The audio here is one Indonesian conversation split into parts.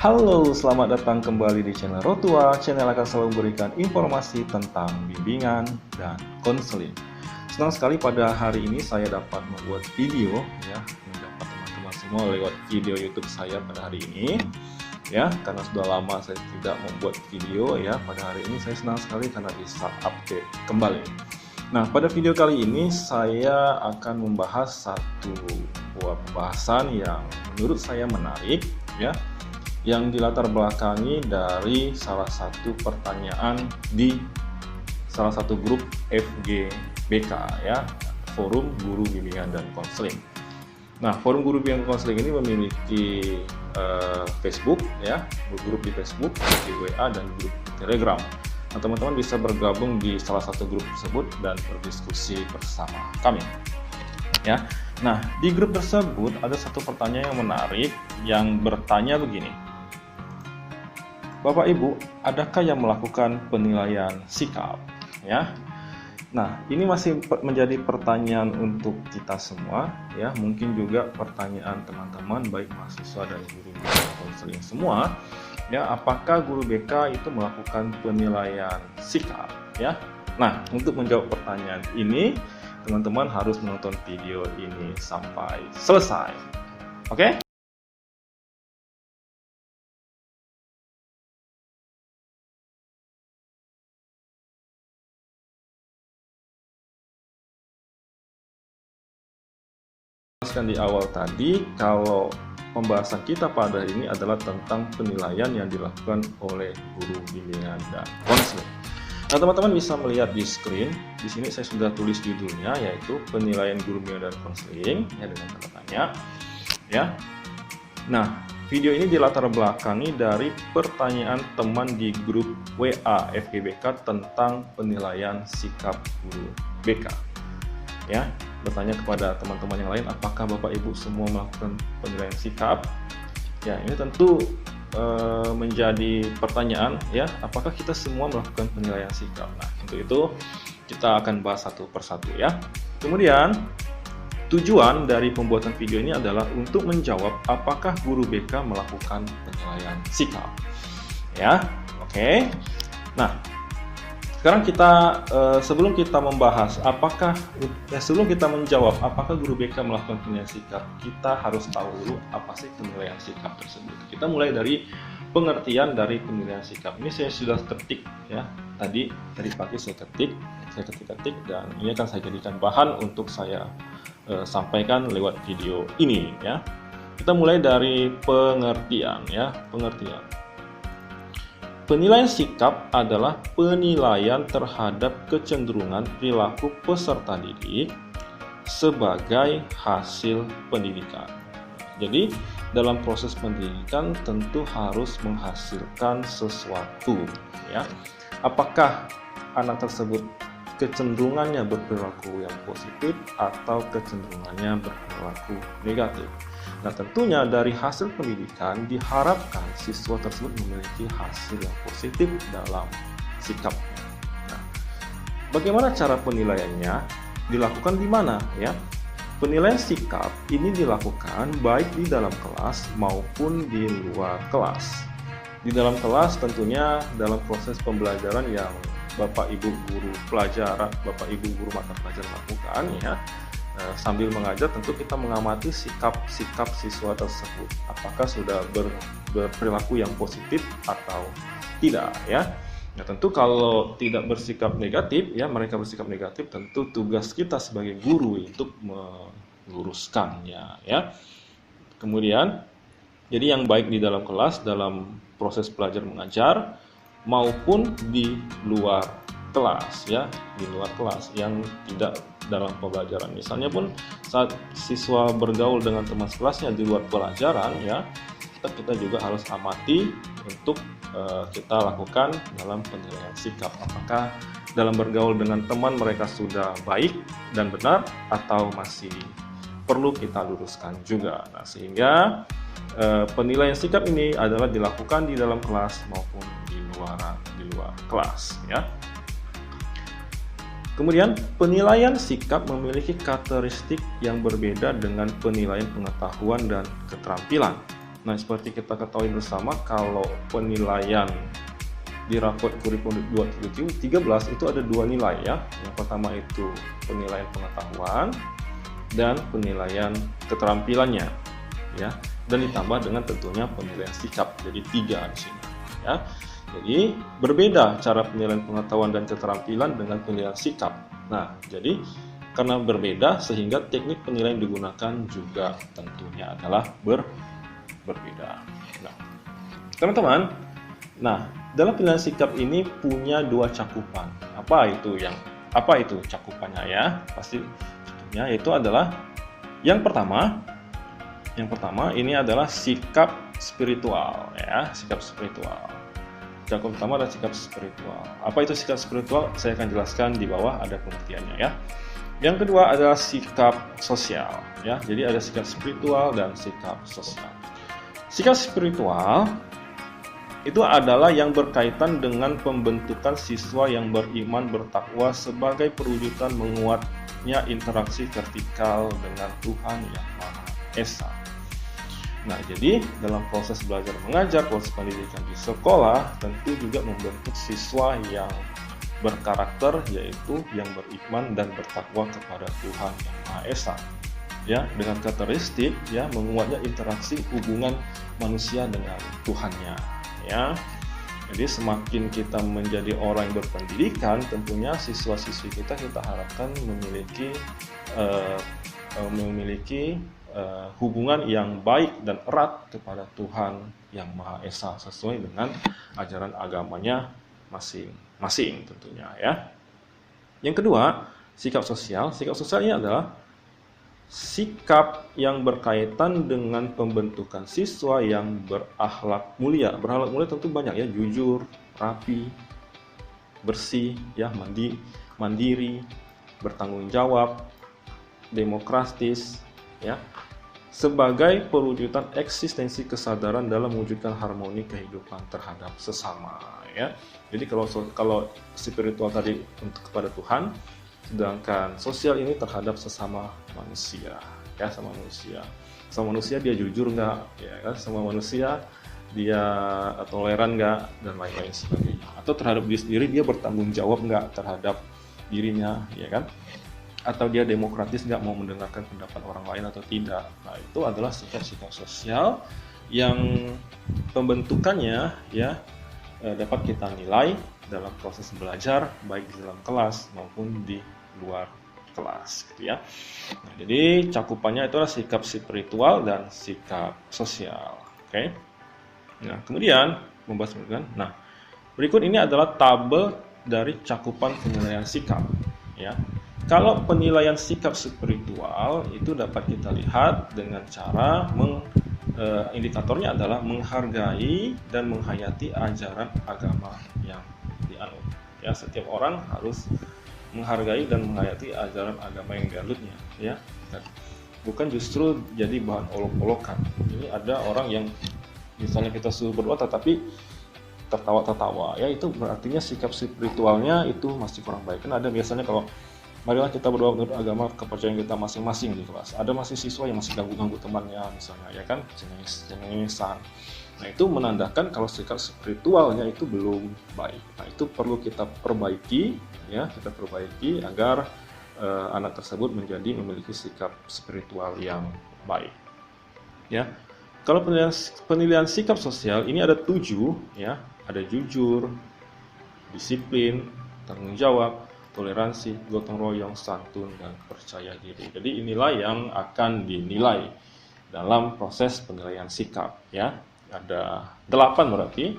Halo, selamat datang kembali di channel Rotua. Channel akan selalu memberikan informasi tentang bimbingan dan konseling. Senang sekali pada hari ini saya dapat membuat video mendapat teman-teman semua lewat video YouTube saya pada hari ini. Karena sudah lama saya tidak membuat video pada hari ini saya senang sekali karena bisa update kembali. Nah, pada video kali ini saya akan membahas satu buah pembahasan yang menurut saya menarik yang dilatar belakangi dari salah satu pertanyaan di salah satu grup FGBK Forum Guru Bimbingan dan Konseling. Nah, Forum Guru Bimbingan dan Konseling ini memiliki Facebook grup di Facebook, di WA dan grup Telegram. Nah, teman-teman bisa bergabung di salah satu grup tersebut dan berdiskusi bersama kami. Nah, di grup tersebut ada satu pertanyaan yang menarik yang bertanya begini. Bapak Ibu, adakah yang melakukan penilaian sikap? Nah, ini masih menjadi pertanyaan untuk kita semua mungkin juga pertanyaan teman-teman baik mahasiswa dan guru konseling semua apakah guru BK itu melakukan penilaian sikap Nah, untuk menjawab pertanyaan ini teman-teman harus menonton video ini sampai selesai. Oke? Di awal tadi kalau pembahasan kita pada hari ini adalah tentang penilaian yang dilakukan oleh guru bimbingan dan konseling. Nah, teman-teman bisa melihat di screen. Di sini saya sudah tulis judulnya yaitu penilaian guru bimbingan dan konseling dengan tanda tanya. Nah, video ini dilatar belakangi dari pertanyaan teman di grup WA FGBK tentang penilaian sikap guru BK. Bertanya kepada teman-teman yang lain, apakah Bapak Ibu semua melakukan penilaian sikap? Ini tentu menjadi pertanyaan apakah kita semua melakukan penilaian sikap? Nah, untuk itu kita akan bahas satu persatu Kemudian tujuan dari pembuatan video ini adalah untuk menjawab apakah guru BK melakukan penilaian sikap. Oke. Nah, sekarang kita sebelum kita membahas sebelum kita menjawab apakah guru BK melakukan penilaian sikap, kita harus tahu dulu apa sih penilaian sikap tersebut. Kita mulai dari pengertian dari penilaian sikap. Ini saya sudah ketik tadi pagi saya ketik dan ini akan saya jadikan bahan untuk saya sampaikan lewat video ini Kita mulai dari pengertian Penilaian sikap adalah penilaian terhadap kecenderungan perilaku peserta didik sebagai hasil pendidikan. Jadi, dalam proses pendidikan tentu harus menghasilkan sesuatu Apakah anak tersebut kecenderungannya berperilaku yang positif atau kecenderungannya berperilaku negatif. Nah, tentunya dari hasil pendidikan diharapkan siswa tersebut memiliki hasil yang positif dalam sikapnya. Nah, bagaimana cara penilaiannya? Dilakukan di mana Penilaian sikap ini dilakukan baik di dalam kelas maupun di luar kelas. Di dalam kelas tentunya dalam proses pembelajaran yang Bapak Ibu guru pelajaran, Bapak Ibu guru mata pelajaran lakukan sambil mengajar tentu kita mengamati sikap siswa tersebut apakah sudah berperilaku yang positif atau tidak Nah, tentu kalau tidak bersikap negatif mereka bersikap negatif, tentu tugas kita sebagai guru untuk meluruskannya Kemudian jadi yang baik di dalam kelas dalam proses belajar mengajar maupun di luar kelas di luar kelas yang tidak dalam pembelajaran. Misalnya pun saat siswa bergaul dengan teman kelasnya di luar pelajaran kita juga harus amati untuk kita lakukan dalam penilaian sikap apakah dalam bergaul dengan teman mereka sudah baik dan benar atau masih perlu kita luruskan juga. Nah, sehingga penilaian sikap ini adalah dilakukan di dalam kelas maupun di luar kelas Kemudian penilaian sikap memiliki karakteristik yang berbeda dengan penilaian pengetahuan dan keterampilan. Nah, seperti kita ketahui bersama, kalau penilaian di raport kurikulum 2013 itu ada 2 nilai ya. Yang pertama itu penilaian pengetahuan dan penilaian keterampilannya ya. Dan ditambah dengan tentunya penilaian sikap. Jadi 3 di sini ya. Jadi berbeda cara penilaian pengetahuan dan keterampilan dengan penilaian sikap. Nah, jadi karena berbeda sehingga teknik penilaian digunakan juga tentunya adalah berbeda. Nah, teman-teman, dalam penilaian sikap ini punya 2 cakupan. Apa itu cakupannya ya? Pasti contohnya yaitu adalah yang pertama ini adalah sikap spiritual ya, sikap spiritual. Cakupan pertama adalah sikap spiritual. Apa itu sikap spiritual? Saya akan jelaskan di bawah, ada pengertiannya ya. Yang kedua adalah sikap sosial ya. Jadi ada sikap spiritual dan sikap sosial. Sikap spiritual itu adalah yang berkaitan dengan pembentukan siswa yang beriman bertakwa sebagai perwujudan menguatnya interaksi vertikal dengan Tuhan Yang Maha Esa. Nah, jadi dalam proses belajar mengajar, proses pendidikan di sekolah tentu juga membentuk siswa yang berkarakter, yaitu yang beriman dan bertakwa kepada Tuhan Yang Maha Esa. Ya, dengan karakteristik ya menguatnya interaksi hubungan manusia dengan Tuhannya ya. Jadi semakin kita menjadi orang yang berpendidikan, tentunya siswa-siswi kita harapkan memiliki hubungan yang baik dan erat kepada Tuhan Yang Maha Esa sesuai dengan ajaran agamanya masing-masing tentunya ya. Yang kedua, sikap sosial. Sikap sosialnya adalah sikap yang berkaitan dengan pembentukan siswa yang berakhlak mulia. Berakhlak mulia tentu banyak ya, jujur, rapi, bersih, ya, mandiri, bertanggung jawab, demokratis, ya, sebagai perwujudan eksistensi kesadaran dalam mewujudkan harmoni kehidupan terhadap sesama. Ya, jadi kalau spiritual tadi untuk kepada Tuhan, sedangkan sosial ini terhadap sesama manusia, ya, sama manusia dia jujur nggak, ya kan, sama manusia dia toleran nggak, dan lain-lain sebagainya. Atau terhadap diri sendiri dia bertanggung jawab nggak terhadap dirinya, ya kan? Atau dia demokratis nggak, mau mendengarkan pendapat orang lain atau tidak. Nah, itu adalah sikap-sikap sosial yang pembentukannya ya dapat kita nilai dalam proses belajar, baik di dalam kelas maupun di luar kelas, gitu ya. Nah, jadi cakupannya itu adalah sikap spiritual dan sikap sosial. Oke. Nah, kemudian membahas berikut. Nah, berikut ini adalah tabel dari cakupan penilaian sikap, ya. Kalau penilaian sikap spiritual itu dapat kita lihat dengan cara indikatornya adalah menghargai dan menghayati ajaran agama yang dianut. Ya, setiap orang harus menghargai dan menghayati ajaran agama yang dianutnya, ya. Bukan justru jadi bahan olok-olokan. Ini ada orang yang misalnya kita suruh berdoa tetapi tertawa-tertawa, ya, itu berartinya sikap spiritualnya itu masih kurang baik. Kan ada biasanya kalau marilah kita berdoa menurut agama kepercayaan kita masing-masing di kelas. Ada masih siswa yang masih ganggu-ganggu temannya misalnya, ya kan, cengengesan. Nah, itu menandakan kalau sikap spiritualnya itu belum baik. Nah, itu perlu kita perbaiki, ya, agar anak tersebut memiliki sikap spiritual yang baik. Ya, kalau penilaian sikap sosial ini ada 7, ya, ada jujur, disiplin, tanggung jawab, toleransi, gotong royong, santun, dan percaya diri. Jadi inilah yang akan dinilai dalam proses penilaian sikap, ya. Ada 8 berarti.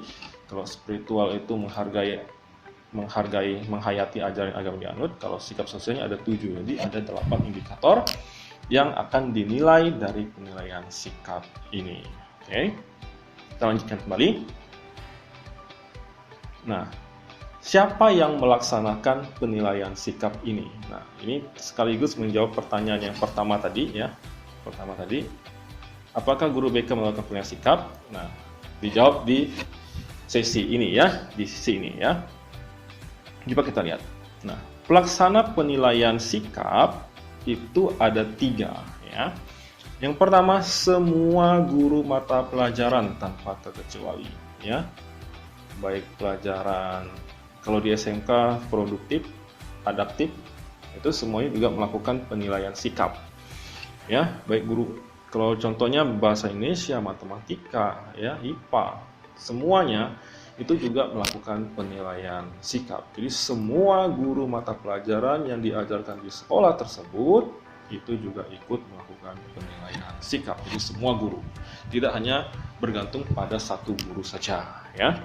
Kalau spiritual itu menghayati ajaran agama dianut. Kalau sikap sosialnya ada 7. Jadi ada 8 indikator yang akan dinilai dari penilaian sikap ini. Oke. Kita lanjutkan kembali. Nah, siapa yang melaksanakan penilaian sikap ini? Nah, ini sekaligus menjawab pertanyaan yang pertama tadi, ya. Apakah guru BK melakukan penilaian sikap? Nah, dijawab di sesi ini, ya, di sisi ini, ya. Coba kita lihat. Nah, pelaksana penilaian sikap itu ada 3, ya. Yang pertama, semua guru mata pelajaran tanpa terkecuali, ya. Baik pelajaran kalau di SMK produktif, adaptif, itu semuanya juga melakukan penilaian sikap. Ya, baik guru kalau contohnya bahasa Indonesia, matematika, ya, IPA, semuanya itu juga melakukan penilaian sikap. Jadi semua guru mata pelajaran yang diajarkan di sekolah tersebut itu juga ikut melakukan penilaian sikap. Jadi semua guru, tidak hanya bergantung pada satu guru saja, ya.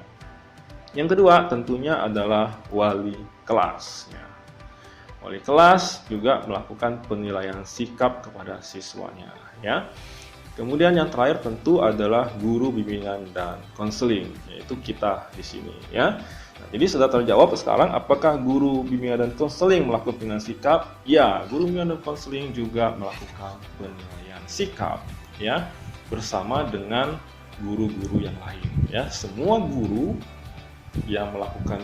Yang kedua tentunya adalah wali kelas, ya. Wali kelas juga melakukan penilaian sikap kepada siswanya, ya. Kemudian yang terakhir tentu adalah guru bimbingan dan konseling, yaitu kita di sini, ya. Nah, jadi sudah terjawab sekarang apakah guru bimbingan dan konseling melakukan penilaian sikap? Ya, guru bimbingan dan konseling juga melakukan penilaian sikap, ya, bersama dengan guru-guru yang lain, ya. Semua guru yang melakukan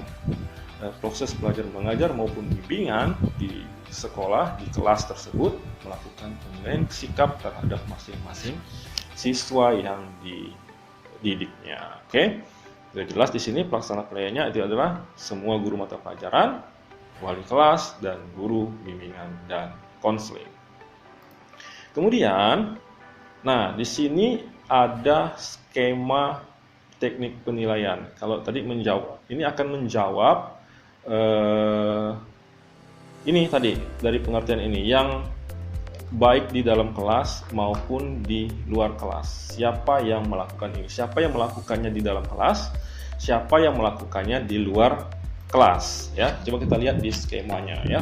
proses belajar mengajar maupun bimbingan di sekolah, di kelas tersebut melakukan penilaian sikap terhadap masing-masing siswa yang dididiknya. Oke. Sudah jelas di sini pelaksana penilaiannya itu adalah semua guru mata pelajaran, wali kelas, dan guru bimbingan dan konseling. Kemudian, nah di sini ada skema teknik penilaian. Kalau tadi menjawab, ini akan menjawab ini tadi dari pengertian ini yang baik di dalam kelas maupun di luar kelas. Siapa yang melakukan ini? Siapa yang melakukannya di dalam kelas? Siapa yang melakukannya di luar kelas? Ya, coba kita lihat di skemanya, ya.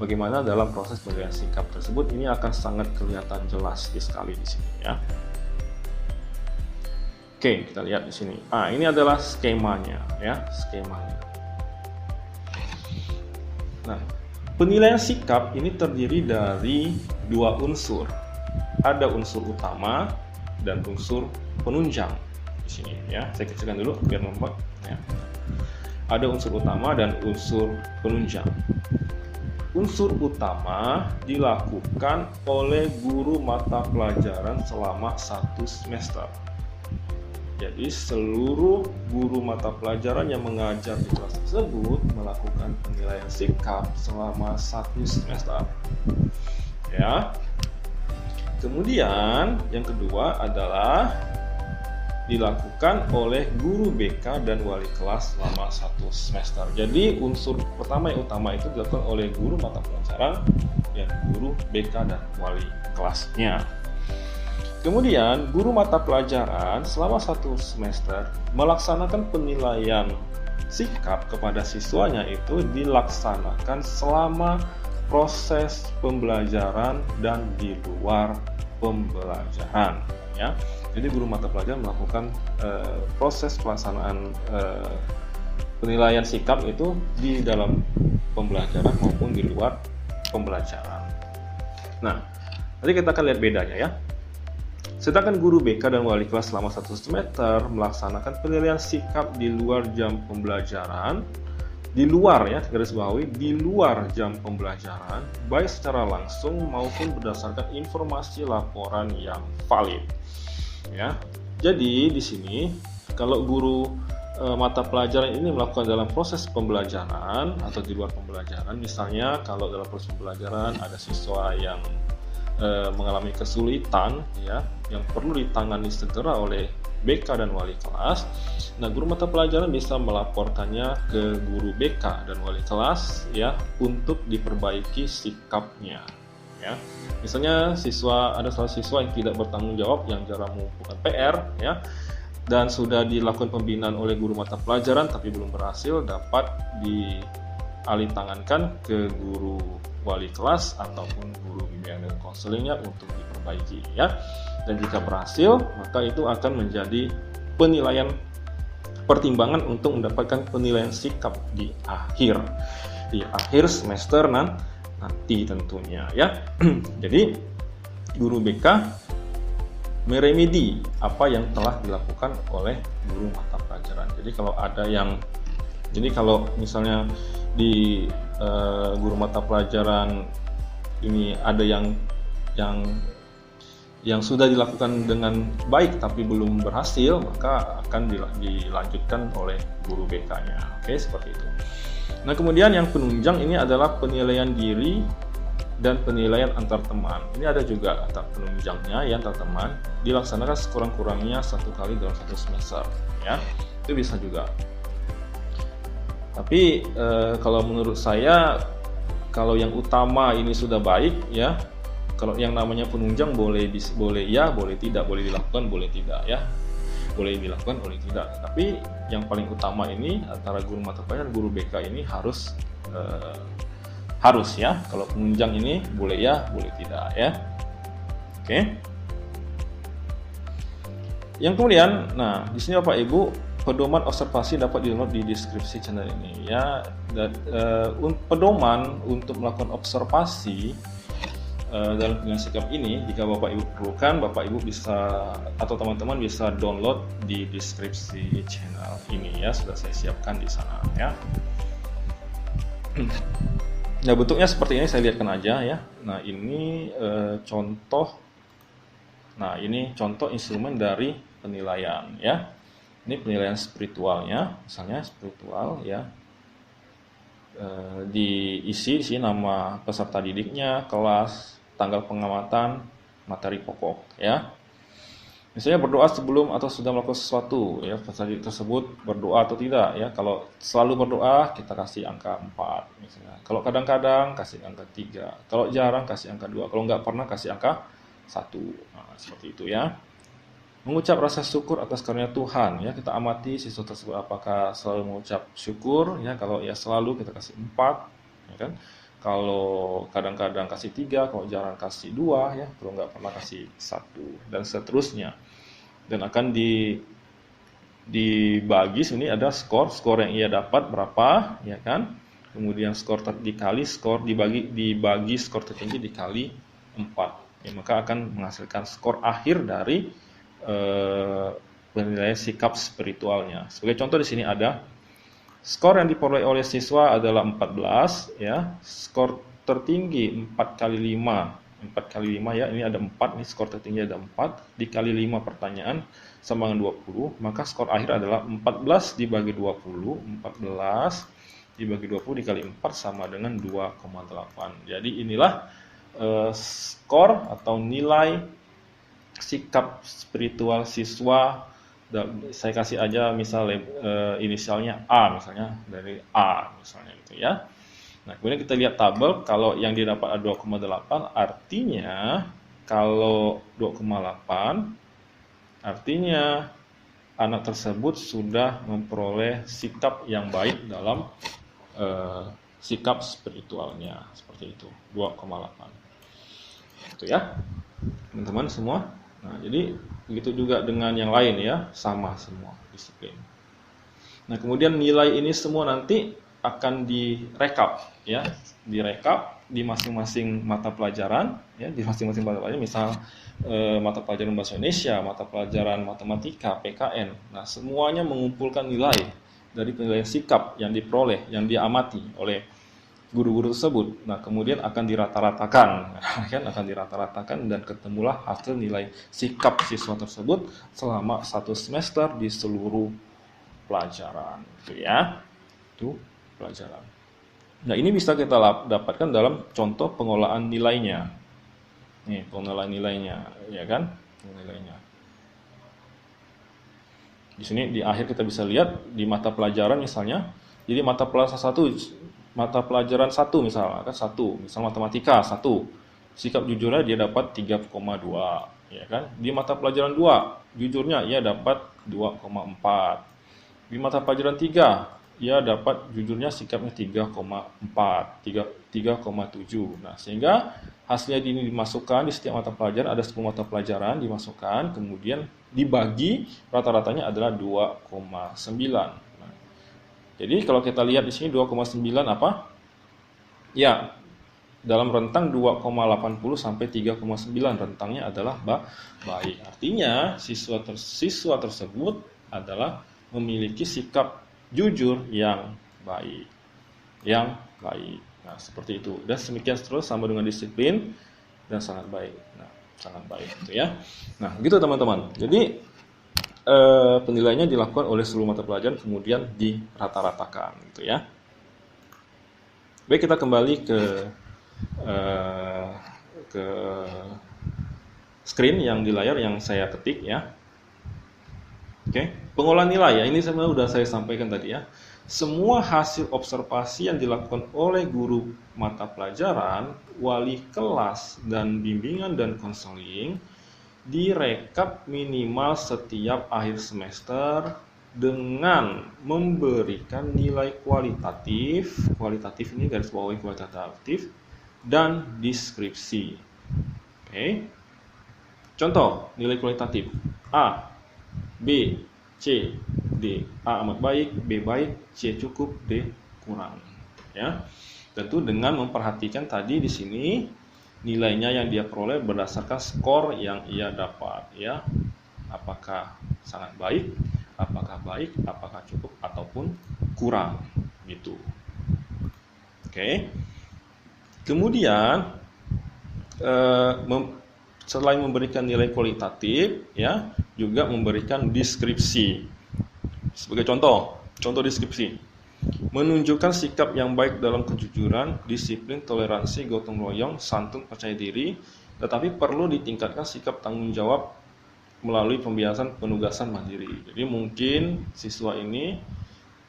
Bagaimana dalam proses penilaian sikap tersebut, ini akan sangat kelihatan jelas sekali di sini, ya. Oke, kita lihat di sini. Ini adalah skemanya, ya, skemanya. Nah, penilaian sikap ini terdiri dari dua unsur. Ada unsur utama dan unsur penunjang di sini, ya. Saya kecilkan dulu biar nampak, ya. Ada unsur utama dan unsur penunjang. Unsur utama dilakukan oleh guru mata pelajaran selama 1 semester. Jadi seluruh guru mata pelajaran yang mengajar di kelas tersebut melakukan penilaian sikap selama 1 semester. Ya. Kemudian yang kedua adalah dilakukan oleh guru BK dan wali kelas selama 1 semester. Jadi unsur pertama yang utama itu dilakukan oleh guru mata pelajaran dan guru BK dan wali kelasnya. Kemudian, guru mata pelajaran selama 1 semester melaksanakan penilaian sikap kepada siswanya itu dilaksanakan selama proses pembelajaran dan di luar pembelajaran, ya. Jadi guru mata pelajaran melakukan proses pelaksanaan penilaian sikap itu di dalam pembelajaran maupun di luar pembelajaran. Nah, nanti kita akan lihat bedanya, ya. Sedangkan guru BK dan wali kelas selama 1 semester melaksanakan penilaian sikap di luar jam pembelajaran, di luar, ya, garis bawahi, di luar jam pembelajaran, baik secara langsung maupun berdasarkan informasi laporan yang valid, ya. Jadi di sini kalau guru mata pelajaran ini melakukan dalam proses pembelajaran atau di luar pembelajaran, misalnya kalau dalam proses pembelajaran ada siswa yang mengalami kesulitan, ya, yang perlu ditangani segera oleh BK dan wali kelas. Nah, guru mata pelajaran bisa melaporkannya ke guru BK dan wali kelas, ya, untuk diperbaiki sikapnya, ya. Misalnya ada salah siswa yang tidak bertanggung jawab, yang jarang mengumpulkan PR, ya, dan sudah dilakukan pembinaan oleh guru mata pelajaran tapi belum berhasil, dapat dialih tangankan ke guru wali kelas ataupun guru bimbingan dan konselingnya untuk diperbaiki, ya. Dan jika berhasil, maka itu akan menjadi penilaian pertimbangan untuk mendapatkan penilaian sikap di akhir semester nanti tentunya, ya. Jadi guru BK meremedi apa yang telah dilakukan oleh guru mata pelajaran. Jadi kalau misalnya di guru mata pelajaran ini ada yang yang sudah dilakukan dengan baik tapi belum berhasil, maka akan dilanjutkan oleh guru BK-nya. Oke, seperti itu. Nah, kemudian yang penunjang ini adalah penilaian diri dan penilaian antar teman. Ini ada juga antar penunjangnya yang antar teman dilaksanakan sekurang-kurangnya 1 kali dalam 1 semester, ya. Itu bisa juga. Tapi kalau menurut saya, kalau yang utama ini sudah baik, ya. Kalau yang namanya penunjang boleh ya, boleh tidak, boleh dilakukan, boleh tidak, ya. Boleh dilakukan, boleh tidak. Tapi yang paling utama ini antara guru mata pelajaran dan guru BK ini harus ya. Kalau penunjang ini boleh ya, boleh tidak, ya. Oke. Yang kemudian, nah di sini Bapak Ibu, pedoman observasi dapat di-download di deskripsi channel ini, ya. Pedoman untuk melakukan observasi dalam penilaian sikap ini, jika Bapak Ibu perlukan, Bapak Ibu bisa atau teman-teman bisa download di deskripsi channel ini, ya. Sudah saya siapkan di sana, ya. Nah, bentuknya seperti ini, saya lihatkan aja, ya. Nah, ini contoh. Nah, ini contoh instrumen dari penilaian, ya. Ini penilaian spiritualnya, misalnya spiritual, ya. Diisi di sini nama peserta didiknya, kelas, tanggal pengamatan, materi pokok, ya. Misalnya berdoa sebelum atau sudah melakukan sesuatu, ya, peserta didik tersebut berdoa atau tidak, ya. Kalau selalu berdoa, kita kasih angka 4 misalnya. Kalau kadang-kadang kasih angka 3, kalau jarang kasih angka 2, kalau nggak pernah kasih angka 1. Nah, seperti itu, ya. Mengucap rasa syukur atas karunia Tuhan, ya. Kita amati siswa tersebut apakah selalu mengucap syukur, ya. Kalau ya selalu, kita kasih 4, ya kan. Kalau kadang-kadang kasih 3, kalau jarang kasih 2, ya. Kalau nggak pernah kasih 1, dan seterusnya. Dan akan dibagi sini ada skor yang ia dapat berapa, ya kan. Kemudian skor dikali skor dibagi skor tertinggi dikali 4, ya, maka akan menghasilkan skor akhir dari penilaian sikap spiritualnya. Sebagai contoh di sini ada skor yang diperoleh oleh siswa adalah 14, ya. Skor tertinggi 4 kali 5, ya. Ini ada 4, nih skor tertinggi ada 4 dikali 5 pertanyaan sama dengan 20, maka skor akhir adalah 14 dibagi 20, 14 dibagi 20 dikali 4 sama dengan 2,8. Jadi inilah skor atau nilai sikap spiritual siswa. Saya kasih aja misalnya inisialnya A, misalnya dari A misalnya, gitu, ya. Nah, kemudian kita lihat tabel. Kalau yang didapat ada 2,8, artinya kalau 2,8 artinya anak tersebut sudah memperoleh sikap yang baik dalam sikap spiritualnya, seperti itu, 2,8. Itu, ya, teman-teman semua. Nah, jadi begitu juga dengan yang lain, ya, sama semua disiplin. Nah, kemudian nilai ini semua nanti akan direkap, ya, direkap di masing-masing mata pelajaran, ya, di masing-masing mata pelajaran. Misal mata pelajaran bahasa Indonesia, mata pelajaran matematika, PKN. Nah, semuanya mengumpulkan nilai dari penilaian sikap yang diperoleh, yang diamati oleh guru-guru tersebut. Nah, kemudian akan dirata-ratakan, kan, akan dirata-ratakan dan ketemulah hasil nilai sikap siswa tersebut selama 1 semester di seluruh pelajaran, gitu, ya. Itu pelajaran. Nah, ini bisa kita dapatkan dalam contoh pengolahan nilainya. Nih, pengolahan nilainya, ya kan? Nilainya. Di sini di akhir kita bisa lihat di mata pelajaran misalnya. Jadi mata pelajaran 1 misalnya kan 1, misal matematika 1. Sikap jujurnya dia dapat 3,2, ya kan? Di mata pelajaran 2, jujurnya ia dapat 2,4. Di mata pelajaran 3, ia dapat jujurnya sikapnya 3,4, 3,7. Nah, sehingga hasilnya ini dimasukkan di setiap mata pelajaran, ada 10 mata pelajaran dimasukkan, kemudian dibagi, rata-ratanya adalah 2,9. Jadi kalau kita lihat di sini 2,9 apa? Ya, dalam rentang 2,80 sampai 3,9, rentangnya adalah baik. Artinya siswa tersebut adalah memiliki sikap jujur yang baik. Nah, seperti itu. Dan semikian terus sama dengan disiplin dan sangat baik. Nah, sangat baik gitu ya. Nah, gitu teman-teman. Jadi penilaiannya dilakukan oleh seluruh mata pelajaran kemudian dirata-ratakan gitu ya. Baik, kita kembali ke screen yang di layar yang saya ketik ya. Oke, pengolahan nilai ya, ini sebenarnya sudah saya sampaikan tadi ya. Semua hasil observasi yang dilakukan oleh guru mata pelajaran, wali kelas, dan bimbingan dan konseling direkap minimal setiap akhir semester dengan memberikan nilai kualitatif ini garis bawahi kualitatif, dan deskripsi. Oke. Contoh nilai kualitatif A, B, C, D. A amat baik, B baik, C cukup, D kurang. Ya, tentu dengan memperhatikan tadi di sini nilainya yang dia peroleh berdasarkan skor yang ia dapat. Ya, apakah sangat baik, apakah cukup ataupun kurang, gitu. Oke. Kemudian selain memberikan nilai kualitatif, ya, juga memberikan deskripsi. Sebagai contoh deskripsi, menunjukkan sikap yang baik dalam kejujuran, disiplin, toleransi, gotong royong, santun, percaya diri, tetapi perlu ditingkatkan sikap tanggung jawab melalui pembiasan penugasan mandiri. Jadi mungkin siswa ini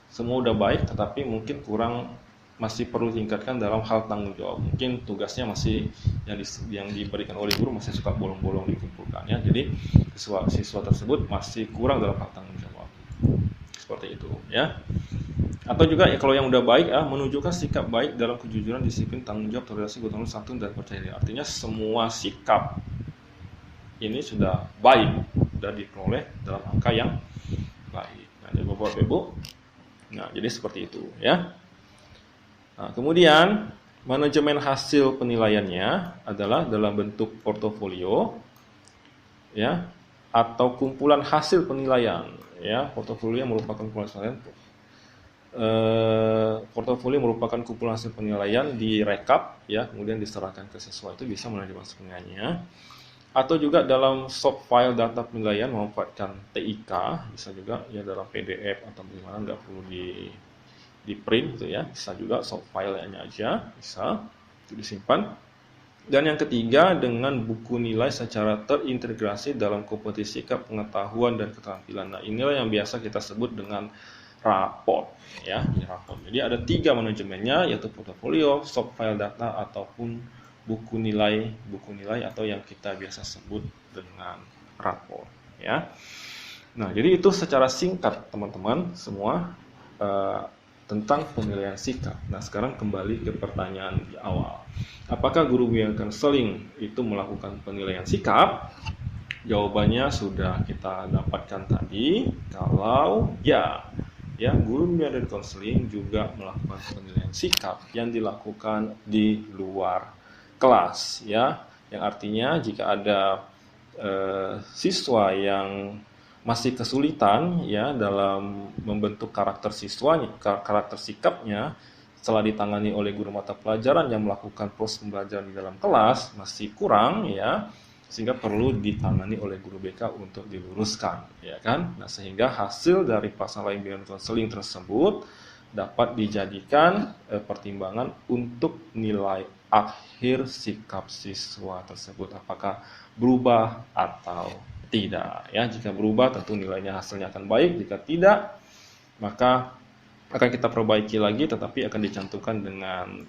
semua udah baik, tetapi mungkin masih perlu ditingkatkan dalam hal tanggung jawab. Mungkin tugasnya masih yang diberikan oleh guru masih suka bolong-bolong dikumpulkan ya. Jadi siswa tersebut masih kurang dalam hal tanggung jawab. Seperti itu ya. Atau juga ya, kalau yang udah baik menunjukkan sikap baik dalam kejujuran, disiplin, tanggung jawab, toleransi, gotong royong, santun, dan percaya diri. Artinya semua sikap ini sudah baik, sudah diperoleh dalam angka yang baik. Nah, jadi Bapak Ibu, jadi seperti itu ya. Nah, kemudian manajemen hasil penilaiannya adalah dalam bentuk portofolio ya, atau kumpulan hasil penilaian ya. Portofolio merupakan kumpulan hasil penilaian direkap ya, kemudian diserahkan ke siswa, itu bisa melalui penilaiannya. Atau juga dalam soft file data penilaian memanfaatkan TIK, bisa juga ya dalam PDF atau bagaimana, nggak perlu di print gitu ya, bisa juga soft file-nya aja bisa itu disimpan. Dan yang ketiga, dengan buku nilai secara terintegrasi dalam kompetisi sikap, pengetahuan, dan keterampilan. Nah, inilah yang biasa kita sebut dengan raport ya, raport. Jadi ada 3 manajemennya, yaitu portofolio, soft file data, ataupun buku nilai atau yang kita biasa sebut dengan raport ya. Nah, jadi itu secara singkat teman-teman semua tentang penilaian sikap. Nah, sekarang kembali ke pertanyaan di awal. Apakah guru bimbingan konseling itu melakukan penilaian sikap? Jawabannya sudah kita dapatkan tadi. Kalau ya, guru bimbingan dan konseling juga melakukan penilaian sikap yang dilakukan di luar kelas, ya. Yang artinya jika ada siswa yang masih kesulitan ya dalam membentuk karakter sikapnya setelah ditangani oleh guru mata pelajaran yang melakukan proses pembelajaran di dalam kelas masih kurang ya, sehingga perlu ditangani oleh guru BK untuk diluruskan ya kan. Nah, sehingga hasil dari pelaksanaan bimbingan konseling tersebut dapat dijadikan pertimbangan untuk nilai akhir sikap siswa tersebut, apakah berubah atau tidak ya. Jika berubah tentu nilainya hasilnya akan baik, jika tidak maka akan kita perbaiki lagi, tetapi akan dicantumkan dengan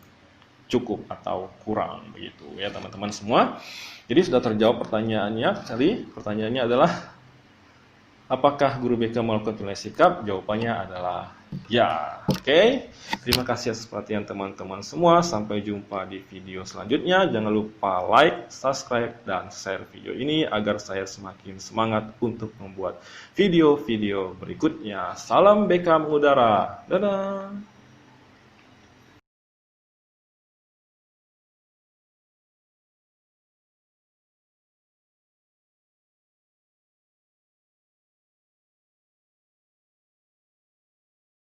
cukup atau kurang begitu ya teman-teman semua. Jadi sudah terjawab pertanyaannya. Pertanyaannya adalah apakah guru BK melakukan penilaian sikap? Jawabannya adalah ya. Oke. Terima kasih atas perhatian teman-teman semua. Sampai jumpa di video selanjutnya. Jangan lupa like, subscribe, dan share video ini agar saya semakin semangat untuk membuat video-video berikutnya. Salam BK mengudara. Dadah.